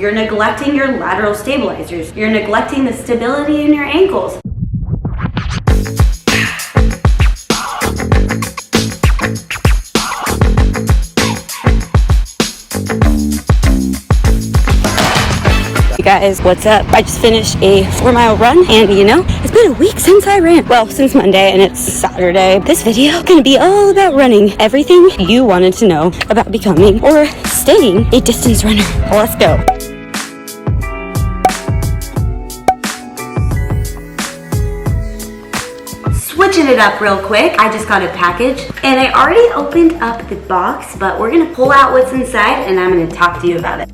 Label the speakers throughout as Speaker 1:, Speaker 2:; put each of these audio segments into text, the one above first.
Speaker 1: You're neglecting your lateral stabilizers. You're neglecting the stability in your ankles. Hey guys, what's up? I just finished a 4-mile run, and you know, it's been a week since I ran. Well, since Monday, and it's Saturday. This video is gonna be all about running. Everything you wanted to know about becoming or staying a distance runner. Let's go. Switching it up real quick, I just got a package and I already opened up the box, but we're gonna pull out what's inside and I'm gonna talk to you about it.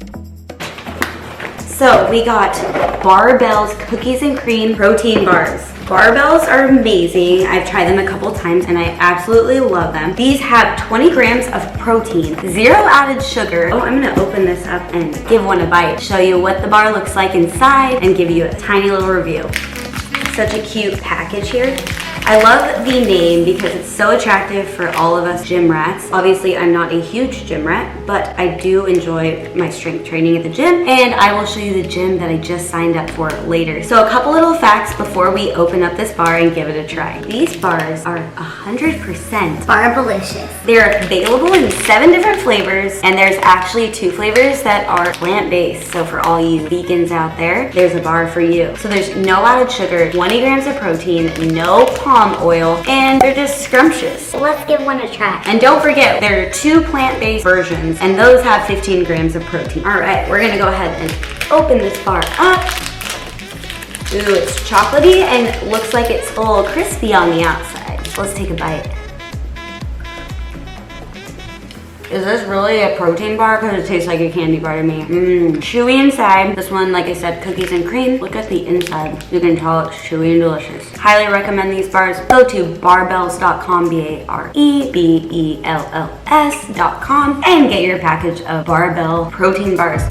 Speaker 1: So we got BAREBELLS cookies and cream protein bars. BAREBELLS are amazing. I've tried them a couple times and I absolutely love them. These have 20 grams of protein, 0 added sugar. Oh, I'm gonna open this up and give one a bite, show you what the bar looks like inside and give you a tiny little review. Such a cute package here. I love the name because it's so attractive for all of us gym rats. Obviously, I'm not a huge gym rat, but I do enjoy my strength training at the gym, and I will show you the gym that I just signed up for later. So a couple little facts before we open up this bar and give it a try. These bars are 100% BAREBELLicious. They're available in 7 different flavors, and there's actually 2 flavors that are plant-based. So for all you vegans out there, there's a bar for you. So there's no added sugar, 20 grams of protein, no palm oil, and they're just scrumptious.
Speaker 2: Let's give one a try.
Speaker 1: And don't forget, there are 2 plant-based versions, and those have 15 grams of protein. All right, we're gonna go ahead and open this bar up. Ooh, it's chocolatey and looks like it's a little crispy on the outside. Let's take a bite. Is this really a protein bar? Because it tastes like a candy bar to me. Chewy inside. This one, like I said, cookies and cream. Look at the inside. You can tell it's chewy and delicious. Highly recommend these bars. Go to barebells.com, BAREBELLS.com, and get your package of BAREBELL protein bars.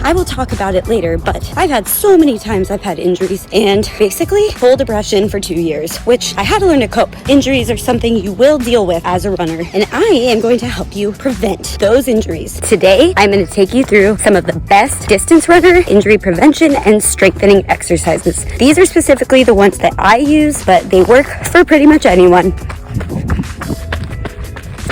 Speaker 1: I will talk about it later, but I've had so many times I've had injuries and basically full depression for 2 years, which I had to learn to cope. Injuries are something you will deal with as a runner, and I am going to help you prevent those injuries. Today, I'm going to take you through some of the best distance runner injury prevention and strengthening exercises. These are specifically the ones that I use, but they work for pretty much anyone.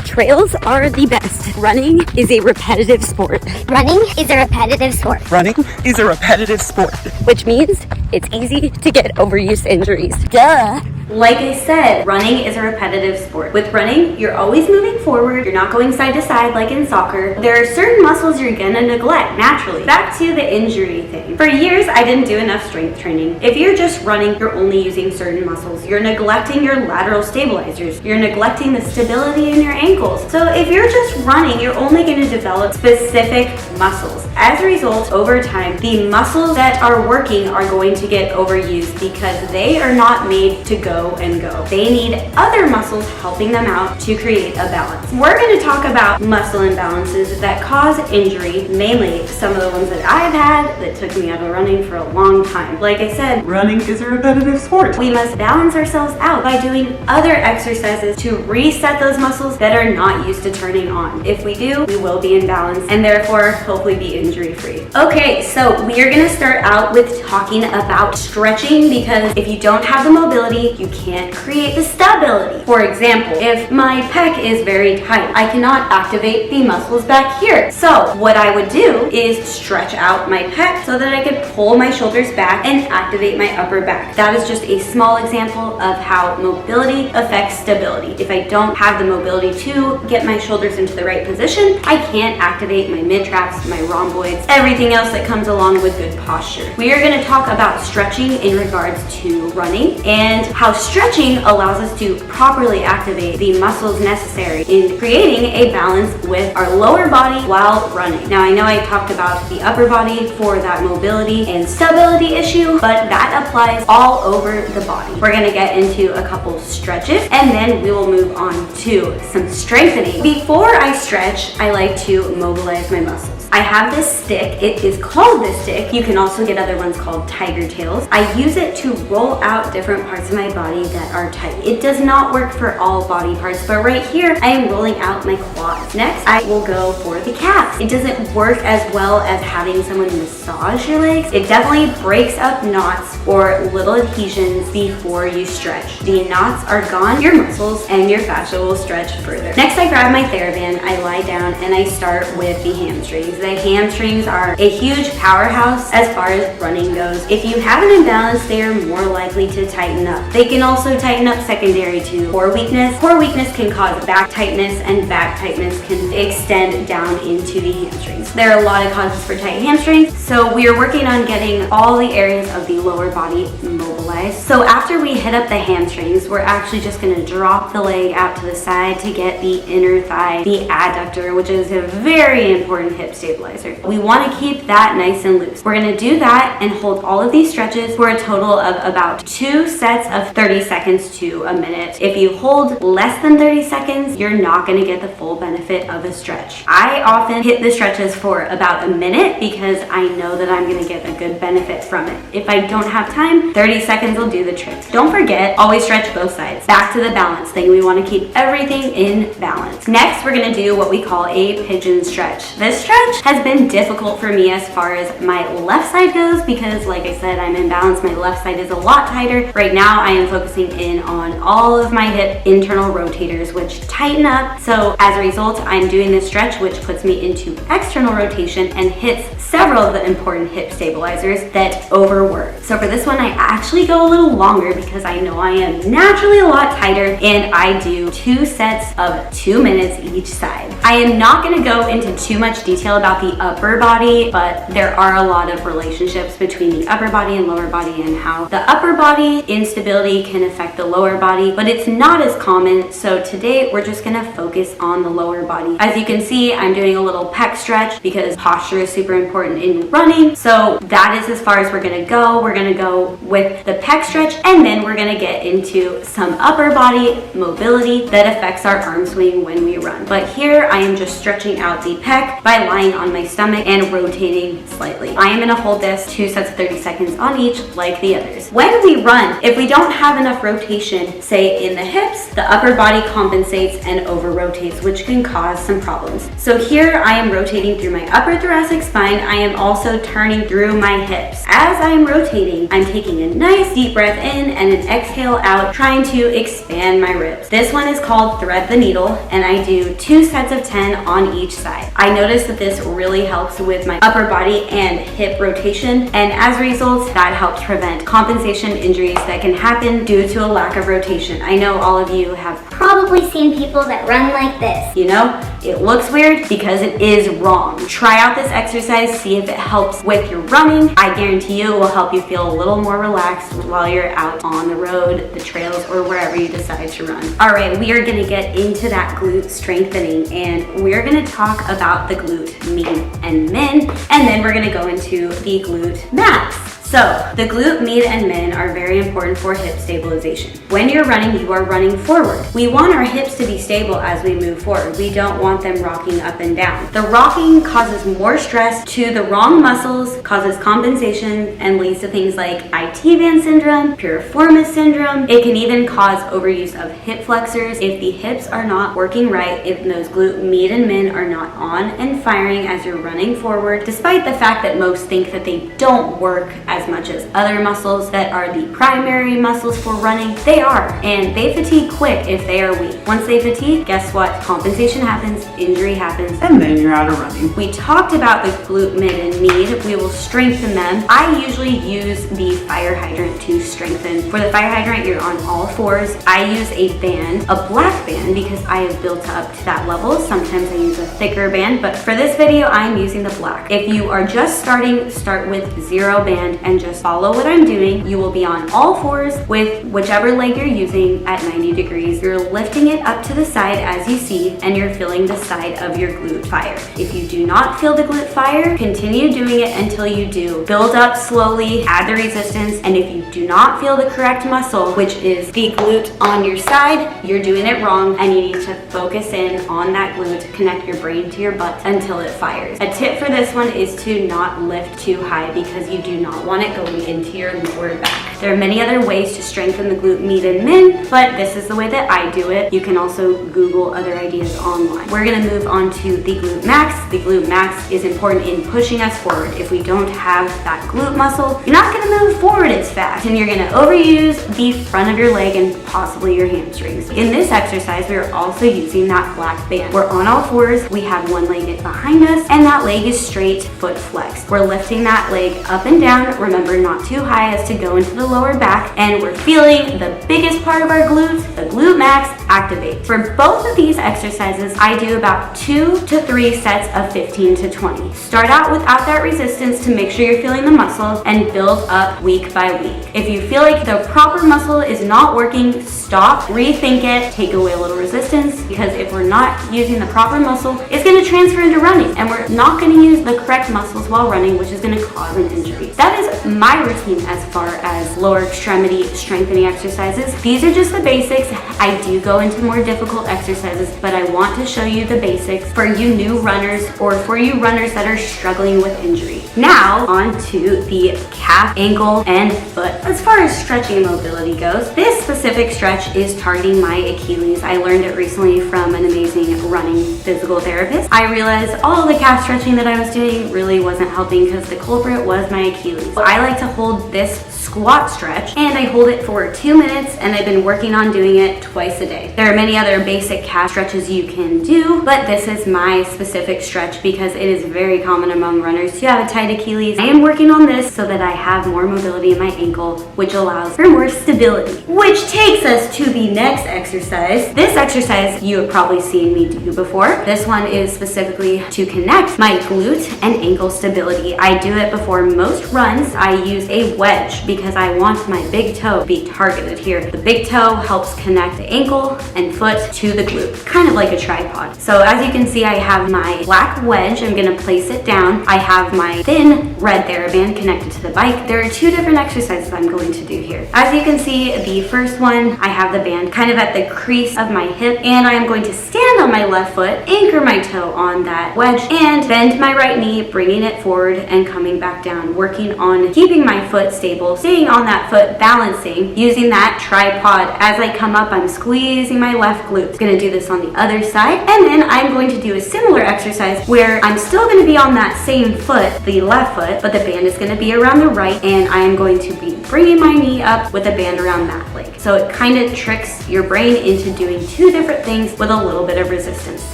Speaker 1: Trails are the best. Running is a repetitive sport.
Speaker 2: Running is a repetitive sport.
Speaker 3: Running is a repetitive sport.
Speaker 1: Which means it's easy to get overuse injuries. Duh. Like I said, running is a repetitive sport. With running, you're always moving forward. You're not going side to side like in soccer. There are certain muscles you're gonna neglect naturally. Back to the injury thing. For years, I didn't do enough strength training. If you're just running, you're only using certain muscles. You're neglecting your lateral stabilizers. You're neglecting the stability in your ankles. So if you're just running, you're only gonna develop specific muscles. As a result, over time, the muscles that are working are going to get overused because they are not made to go and go. They need other muscles helping them out to create a balance. We're going to talk about muscle imbalances that cause injury, mainly some of the ones that I've had that took me out of running for a long time. Like I said,
Speaker 3: Running is a repetitive sport.
Speaker 1: we must balance ourselves out by doing other exercises to reset those muscles that are not used to turning on. If we do, we will be in balance and therefore hopefully be injury free. Okay, so we are going to start out with talking about stretching, because if you don't have the mobility, you can't create the stability. For example, if my pec is very tight, I cannot activate the muscles back here. So what I would do is stretch out my pec so that I could pull my shoulders back and activate my upper back. That is just a small example of how mobility affects stability. If I don't have the mobility to get my shoulders into the right position, I can't activate my mid-traps, my rhomboids, everything else that comes along with good posture. We are going to talk about stretching in regards to running and how stretching allows us to properly activate the muscles necessary in creating a balance with our lower body while running. Now, I know I talked about the upper body for that mobility and stability issue, but that applies all over the body. We're going to get into a couple stretches and then we will move on to some strengthening. Before I stretch, I like to mobilize my muscles. I have this stick. It is called this stick. You can also get other ones called tiger tails. I use it to roll out different parts of my body that are tight. It does not work for all body parts, but right here, I am rolling out my quads. Next, I will go for the calves. It doesn't work as well as having someone massage your legs. It definitely breaks up knots or little adhesions before you stretch. The knots are gone, your muscles and your fascia will stretch further. Next, I grab my TheraBand, I lie down, and I start with the hamstrings. The hamstrings are a huge powerhouse as far as running goes. If you have an imbalance, they are more likely to tighten up. They can also tighten up secondary to core weakness. Core weakness can cause back tightness, and back tightness can extend down into the hamstrings. There are a lot of causes for tight hamstrings, so we are working on getting all the areas of the lower body mobilized. So after we hit up the hamstrings, we're actually just going to drop the leg out to the side to get the inner thigh, the adductor, which is a very important hip stabilizer. We want to keep that nice and loose. We're going to do that and hold all of these stretches for a total of about 2 sets of 30 seconds to a minute. If you hold less than 30 seconds, you're not going to get the full benefit of a stretch. I often hit the stretches for about a minute because I know that I'm going to get a good benefit from it. If I don't have time, 30 seconds will do the trick. Don't forget, always stretch both sides. Back to the balance thing. We want to keep everything in balance. Next, we're going to do what we call a pigeon stretch. This stretch has been difficult for me as far as my left side goes because, like I said, I'm in balance. My left side is a lot tighter. Right now, I am focusing in on all of my hip internal rotators, which tighten up. So as a result, I'm doing this stretch, which puts me into external rotation and hits several of the important hip stabilizers that overwork. So for this one, I actually go a little longer because I know I am naturally a lot tighter, and I do 2 sets of 2 minutes each side. I am not going to go into too much detail about the upper body, but there are a lot of relationships between the upper body and lower body and how the upper body instability can affect the lower body, but it's not as common. So today we're just going to focus on the lower body. As you can see, I'm doing a little pec stretch because posture is super important in running. So that is as far as we're going to go. We're going to go with the pec stretch, and then we're going to get into some upper body mobility that affects our arm swing when we run. But here I am just stretching out the pec by lying on my stomach and rotating slightly. I am going to hold this 2 sets of 30 seconds on each like the others. When we run, if we don't have enough rotation, say in the hips, the upper body compensates and over rotates, which can cause some problems. So here I am rotating through my upper thoracic spine. I am also turning through my hips. As I am rotating, I'm taking a nice deep breath in and an exhale out, trying to expand my ribs. This one is called thread the needle, and I do 2 sets of 10 on each side. I notice that this really helps with my upper body and hip rotation, and as a result, that helps prevent compensation injuries that can happen due to a lack of rotation. I know all of you have
Speaker 2: Probably seen people that run like this.
Speaker 1: You know, it looks weird because it is wrong. Try out this exercise, see if it helps with your running. I guarantee you it will help you feel a little more relaxed while you're out on the road, the trails, or wherever you decide to run. All right, we are gonna get into that glute strengthening, and we're gonna talk about the glute med and min, and then we're gonna go into the glute max. So the glute med and min are very important for hip stabilization. When you're running, you are running forward. We want our hips to be stable as we move forward. We don't want them rocking up and down. The rocking causes more stress to the wrong muscles, causes compensation, and leads to things like IT band syndrome, piriformis syndrome. It can even cause overuse of hip flexors if the hips are not working right, if those glute med and min are not on and firing as you're running forward, despite the fact that most think that they don't work as much as other muscles that are the primary muscles for running. They are, and they fatigue quick if they are weak. Once they fatigue, guess what? Compensation happens, injury happens,
Speaker 3: And then you're out of running.
Speaker 1: we talked about the glute med and med. We will strengthen them. I usually use the fire hydrant to strengthen. For the fire hydrant, you're on all fours. I use a band, a black band, because I have built up to that level. Sometimes I use a thicker band, but for this video, I'm using the black. If you are just starting, start with 0 band. and just follow what I'm doing. You will be on all fours with whichever leg you're using at 90 degrees. You're lifting it up to the side as you see, and you're feeling the side of your glute fire. If you do not feel the glute fire, continue doing it until you do. Build up slowly, add the resistance, and if you do not feel the correct muscle, which is the glute on your side, you're doing it wrong, and you need to focus in on that glute, connect your brain to your butt until it fires. A tip for this one is to not lift too high because you do not want it going into your lower back. There are many other ways to strengthen the glute med in men, but this is the way that I do it. You can also Google other ideas online. We're gonna move on to the glute max. The glute max is important in pushing us forward. If we don't have that glute muscle, you're not gonna move forward as fast, and you're gonna overuse the front of your leg and possibly your hamstrings. In this exercise, we are also using that black band. We're on all fours, we have one leg behind us, and that leg is straight, foot flexed. We're lifting that leg up and down. Remember, not too high as to go into the lower back, and we're feeling the biggest part of our glutes, the glute max, activate. For both of these exercises, I do about 2 to 3 sets of 15 to 20. Start out without that resistance to make sure you're feeling the muscle and build up week by week. If you feel like the proper muscle is not working, stop, rethink it, take away a little resistance, because if we're not using the proper muscle, it's going to transfer into running, and we're not going to use the correct muscles while running, which is going to cause an injury. That is my routine as far as lower extremity strengthening exercises. These are just the basics. I do go into more difficult exercises, but I want to show you the basics for you new runners or for you runners that are struggling with injury. Now, on to the calf, ankle, and foot. As far as stretching and mobility goes, this specific stretch is targeting my Achilles. I learned it recently from an amazing running physical therapist. I realized all the calf stretching that I was doing really wasn't helping because the culprit was my Achilles. I like to hold this squat stretch, and I hold it for 2 minutes, and I've been working on doing it twice a day. There are many other basic calf stretches you can do, but this is my specific stretch because it is very common among runners to have a tight Achilles. I am working on this so that I have more mobility in my ankle, which allows for more stability. Which takes us to the next exercise. This exercise you have probably seen me do before. This one is specifically to connect my glute and ankle stability. I do it before most runs. I use a wedge because I want my big toe to be targeted here. The big toe helps connect the ankle and foot to the glute, kind of like a tripod. So as you can see, I have my black wedge. I'm gonna place it down. I have my thin red TheraBand connected to the bike. There are 2 different exercises I'm going to do here. As you can see, the first one, I have the band kind of at the crease of my hip, and I am going to stand on my left foot, anchor my toe on that wedge, and bend my right knee, bringing it forward and coming back down, working on keeping my foot stable, staying on that foot, balancing, using that tripod. As I come up, I'm squeezing my left glute. Gonna do this on the other side, and then I'm going to do a similar exercise where I'm still gonna be on that same foot, the left foot, but the band is gonna be around the right, and I am going to be bringing my knee up with a band around that leg. So it kind of tricks your brain into doing 2 different things with a little bit of resistance.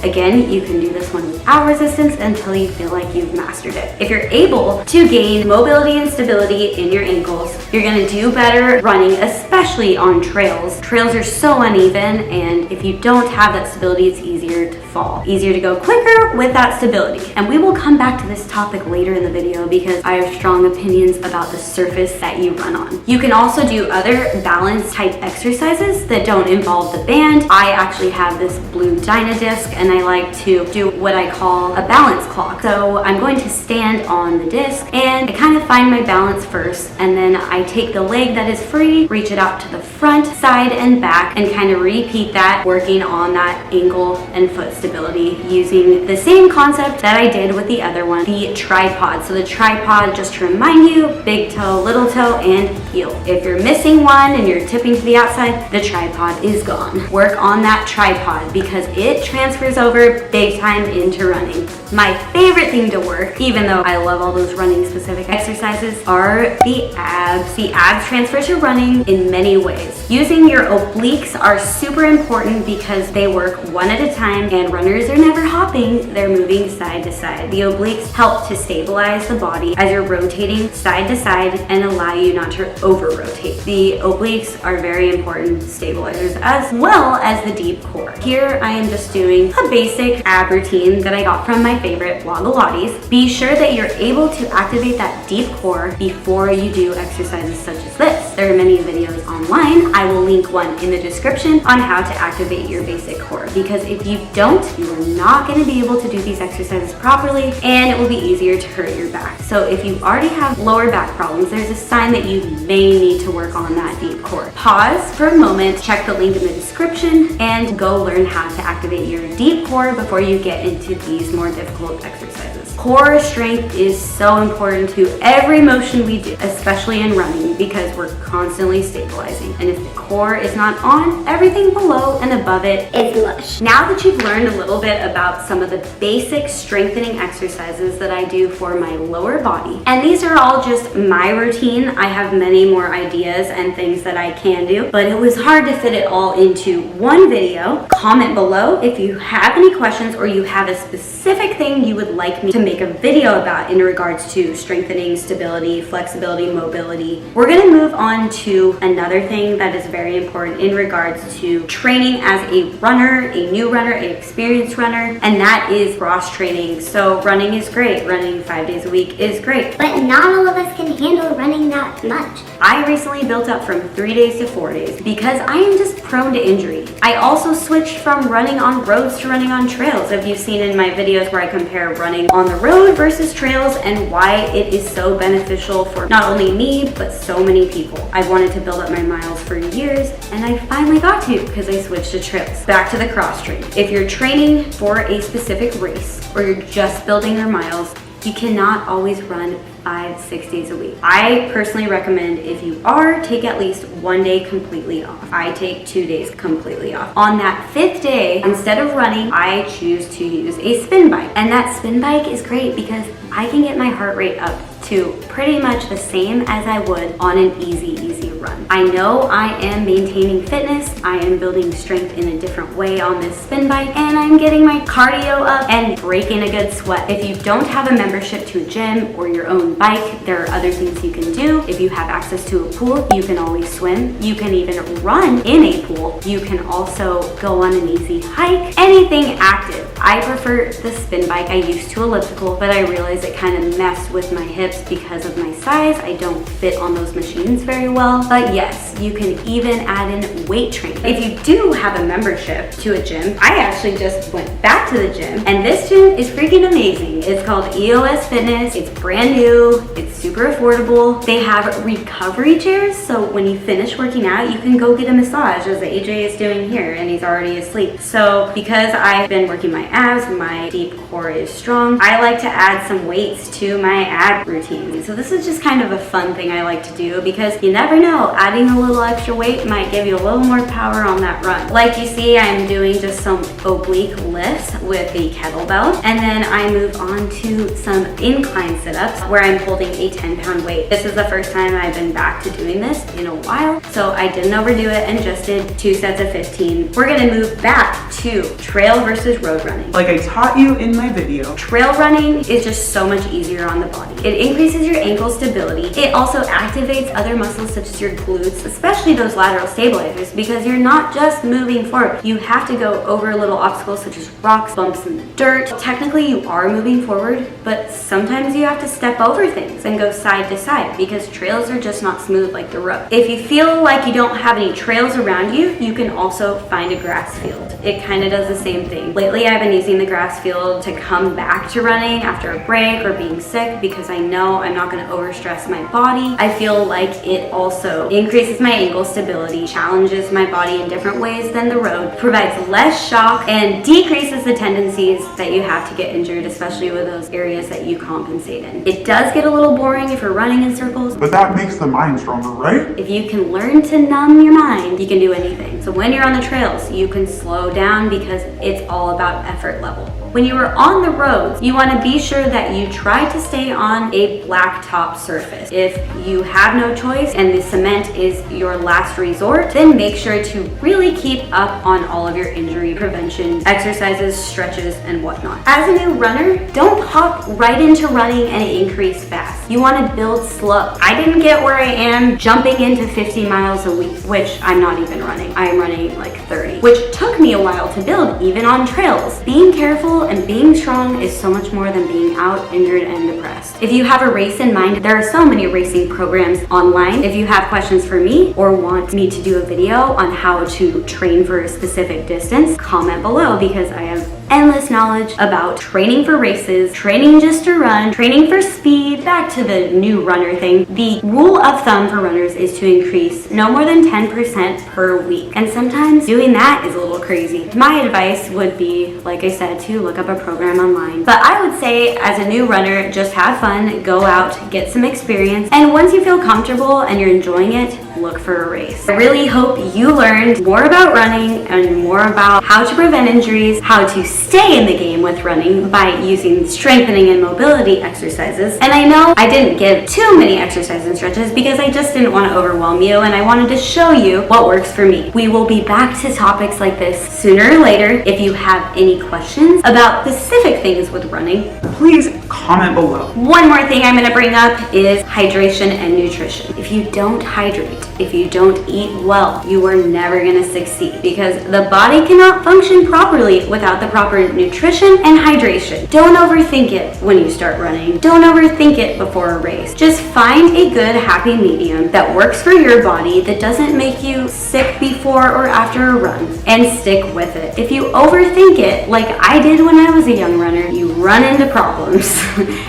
Speaker 1: Again, you can do this one without resistance until you feel like you've mastered it. If you're able to gain mobility and stability in your ankles, you're gonna do better running, especially on trails. Trails are so uneven, and if you don't have that stability, it's easier to fall. Easier to go quicker with that stability. And we will come back to this topic later in the video because I have strong opinions about the surface that you run on. You can also do other balance type exercises that don't involve the band. I actually have this blue Dynadisc, and I like to do what I call a balance clock. So I'm going to stand on the disc, and I kind of find my balance first, and then I take the leg that is free, reach it out to the front, side, and back, and kind of repeat that, working on that ankle and foot stability using the same concept that I did with the other one, the tripod. So the tripod, just to remind you, big toe, little toe, and heel. If you're missing one and you're tipping to the outside, the tripod is gone. Work on that tripod because it transfers over big time into running. My favorite thing to work, even though I love all those running specific exercises, are the abs. The abs transfer to running in many ways. Using your obliques are super important because they work one at a time, and runners are never hopping, they're moving side to side. The obliques help to stabilize stabilize the body as you're rotating side to side and allow you not to over-rotate. The obliques are very important stabilizers as well as the deep core. Here I am just doing a basic ab routine that I got from my favorite Blogilates. Be sure that you're able to activate that deep core before you do exercises such as this. There are many videos online. I will link one in the description on how to activate your basic core, because if you don't, you are not going to be able to do these exercises properly and it will be easier to hurt your back. So if you already have lower back problems, there's a sign that you may need to work on that deep core. Pause for a moment, check the link in the description, and go learn how to activate your deep core before you get into these more difficult exercises. Core strength is so important to every motion we do, especially in running, because we're constantly stabilizing. And if the core is not on, everything below and above it
Speaker 2: Is mush.
Speaker 1: Now that you've learned a little bit about some of the basic strengthening exercises that I do for my lower body, and these are all just my routine, I have many more ideas and things that I can do, but it was hard to fit it all into one video. Comment below if you have any questions or you have a specific thing you would like me to make a video about in regards to strengthening, stability, flexibility, mobility. We're going to move on to another thing that is very important in regards to training as a runner, a new runner, an experienced runner, and that is cross training. So running is great. Running 5 days a week is great.
Speaker 2: But not all of us can handle running that much.
Speaker 1: I recently built up from 3 days to 4 days because I am just prone to injury. I also switched from running on roads to running on trails. If you've seen in my videos where I compare running on the road versus trails and why it is so beneficial for not only me, but so many people. I've wanted to build up my miles for years and I finally got to because I switched to trails. Back to the cross train. If you're training for a specific race or you're just building your miles, you cannot always run 5-6 days a week. I personally recommend, if you are, take at least 1 day completely off. I take 2 days completely off. On that 5th day, instead of running, I choose to use a spin bike. And that spin bike is great because I can get my heart rate up to pretty much the same as I would on an easy run. I know I am maintaining fitness, I am building strength in a different way on this spin bike, and I'm getting my cardio up and breaking a good sweat. If you don't have a membership to a gym or your own bike, there are other things you can do. If you have access to a pool, you can always swim. You can even run in a pool. You can also go on an easy hike, anything active. I prefer the spin bike. I used to elliptical, but I realized it kind of messed with my hips because of my size. I don't fit on those machines very well. But yes, you can even add in weight training. If you do have a membership to a gym, I actually just went back to the gym, and this gym is freaking amazing. It's called EOS Fitness. It's brand new. It's super affordable. They have recovery chairs, so when you finish working out, you can go get a massage, as AJ is doing here, and he's already asleep. So because I've been working my abs, my deep core is strong, I like to add some weights to my ab routine. So this is just kind of a fun thing I like to do because you never know, adding a little extra weight might give you a little more power on that run. Like you see, I'm doing just some oblique lifts with the kettlebell, and then I move on to some incline sit-ups where I'm holding a 10-pound weight. This is the first time I've been back to doing this in a while, so I didn't overdo it and just did 2 sets of 15. We're gonna move back to trail versus road running.
Speaker 3: Like I taught you in my video.
Speaker 1: Trail running is just so much easier on the body. It increases your ankle stability. It also activates other muscles such as your glutes, especially those lateral stabilizers, because you're not just moving forward. You have to go over little obstacles such as rocks, bumps in the dirt. Technically you are moving forward, but sometimes you have to step over things and go side to side because trails are just not smooth like the road. If you feel like you don't have any trails around you, you can also find a grass field. It kind of does the same thing. Lately I've been using the grass field to come back to running after a break or being sick because I know I'm not going to overstress my body. I feel like it also increases my ankle stability, challenges my body in different ways than the road, provides less shock, and decreases the tendencies that you have to get injured, especially with those areas that you compensate in. It does get a little boring if you're running in circles,
Speaker 4: but that makes the mind stronger, right?
Speaker 1: if you can learn to numb your mind, you can do anything. So when you're on the trails, you can slow down because it's all about effort level. When you are on the roads, you want to be sure that you try to stay on a blacktop surface. If you have no choice and the cement is your last resort, then make sure to really keep up on all of your injury prevention exercises, stretches, and whatnot. As a new runner, don't hop right into running and increase fast. You want to build slow. I didn't get where I am jumping into 50 miles a week, which I'm not even running. I'm running like 30, which took me a while to build, even on trails. Being careful and being strong is so much more than being out injured and depressed. If you have a race in mind, there are so many racing programs online. If you have questions for me or want me to do a video on how to train for a specific distance, comment below, because I have endless knowledge about training for races, training just to run, training for speed. Back to the new runner thing. The rule of thumb for runners is to increase no more than 10% per week. And sometimes doing that is a little crazy. My advice would be, like I said, to look up a program online. But I would say as a new runner, just have fun, go out, get some experience. And once you feel comfortable and you're enjoying it, look for a race. I really hope you learned more about running and more about how to prevent injuries, how to stay in the game with running by using strengthening and mobility exercises. And I know I didn't give too many exercises and stretches because I just didn't want to overwhelm you, and I wanted to show you what works for me. We will be back to topics like this sooner or later. If you have any questions about specific things with running,
Speaker 3: Please comment below.
Speaker 1: one more thing I'm going to bring up is hydration and nutrition. If you don't hydrate, if you don't eat well, you are never going to succeed, because the body cannot function properly without the proper nutrition and hydration. Don't overthink it when you start running. Don't overthink it before a race. Just find a good happy medium that works for your body, that doesn't make you sick before or after a run, and stick with it. If you overthink it, like I did when I was a young runner, you run into problems.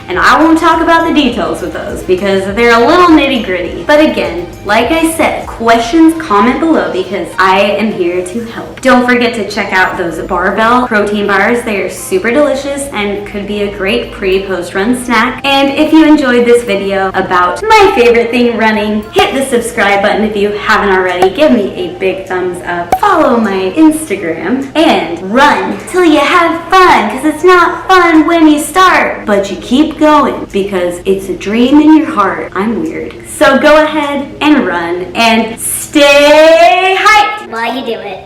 Speaker 1: And I won't talk about the details with those because they're a little nitty gritty. But again, like I said, questions, comment below, because I am here to help. Don't forget to check out those barbell protein bars. They are super delicious and could be a great pre-post run snack. And if you enjoyed this video about my favorite thing, running, hit the subscribe button if you haven't already. Give me a big thumbs up. Follow my Instagram and run till you have fun, because it's not fun when you start, but you keep going because it's a dream in your heart. I'm weird. So go ahead and run and stay hyped
Speaker 2: While you do it.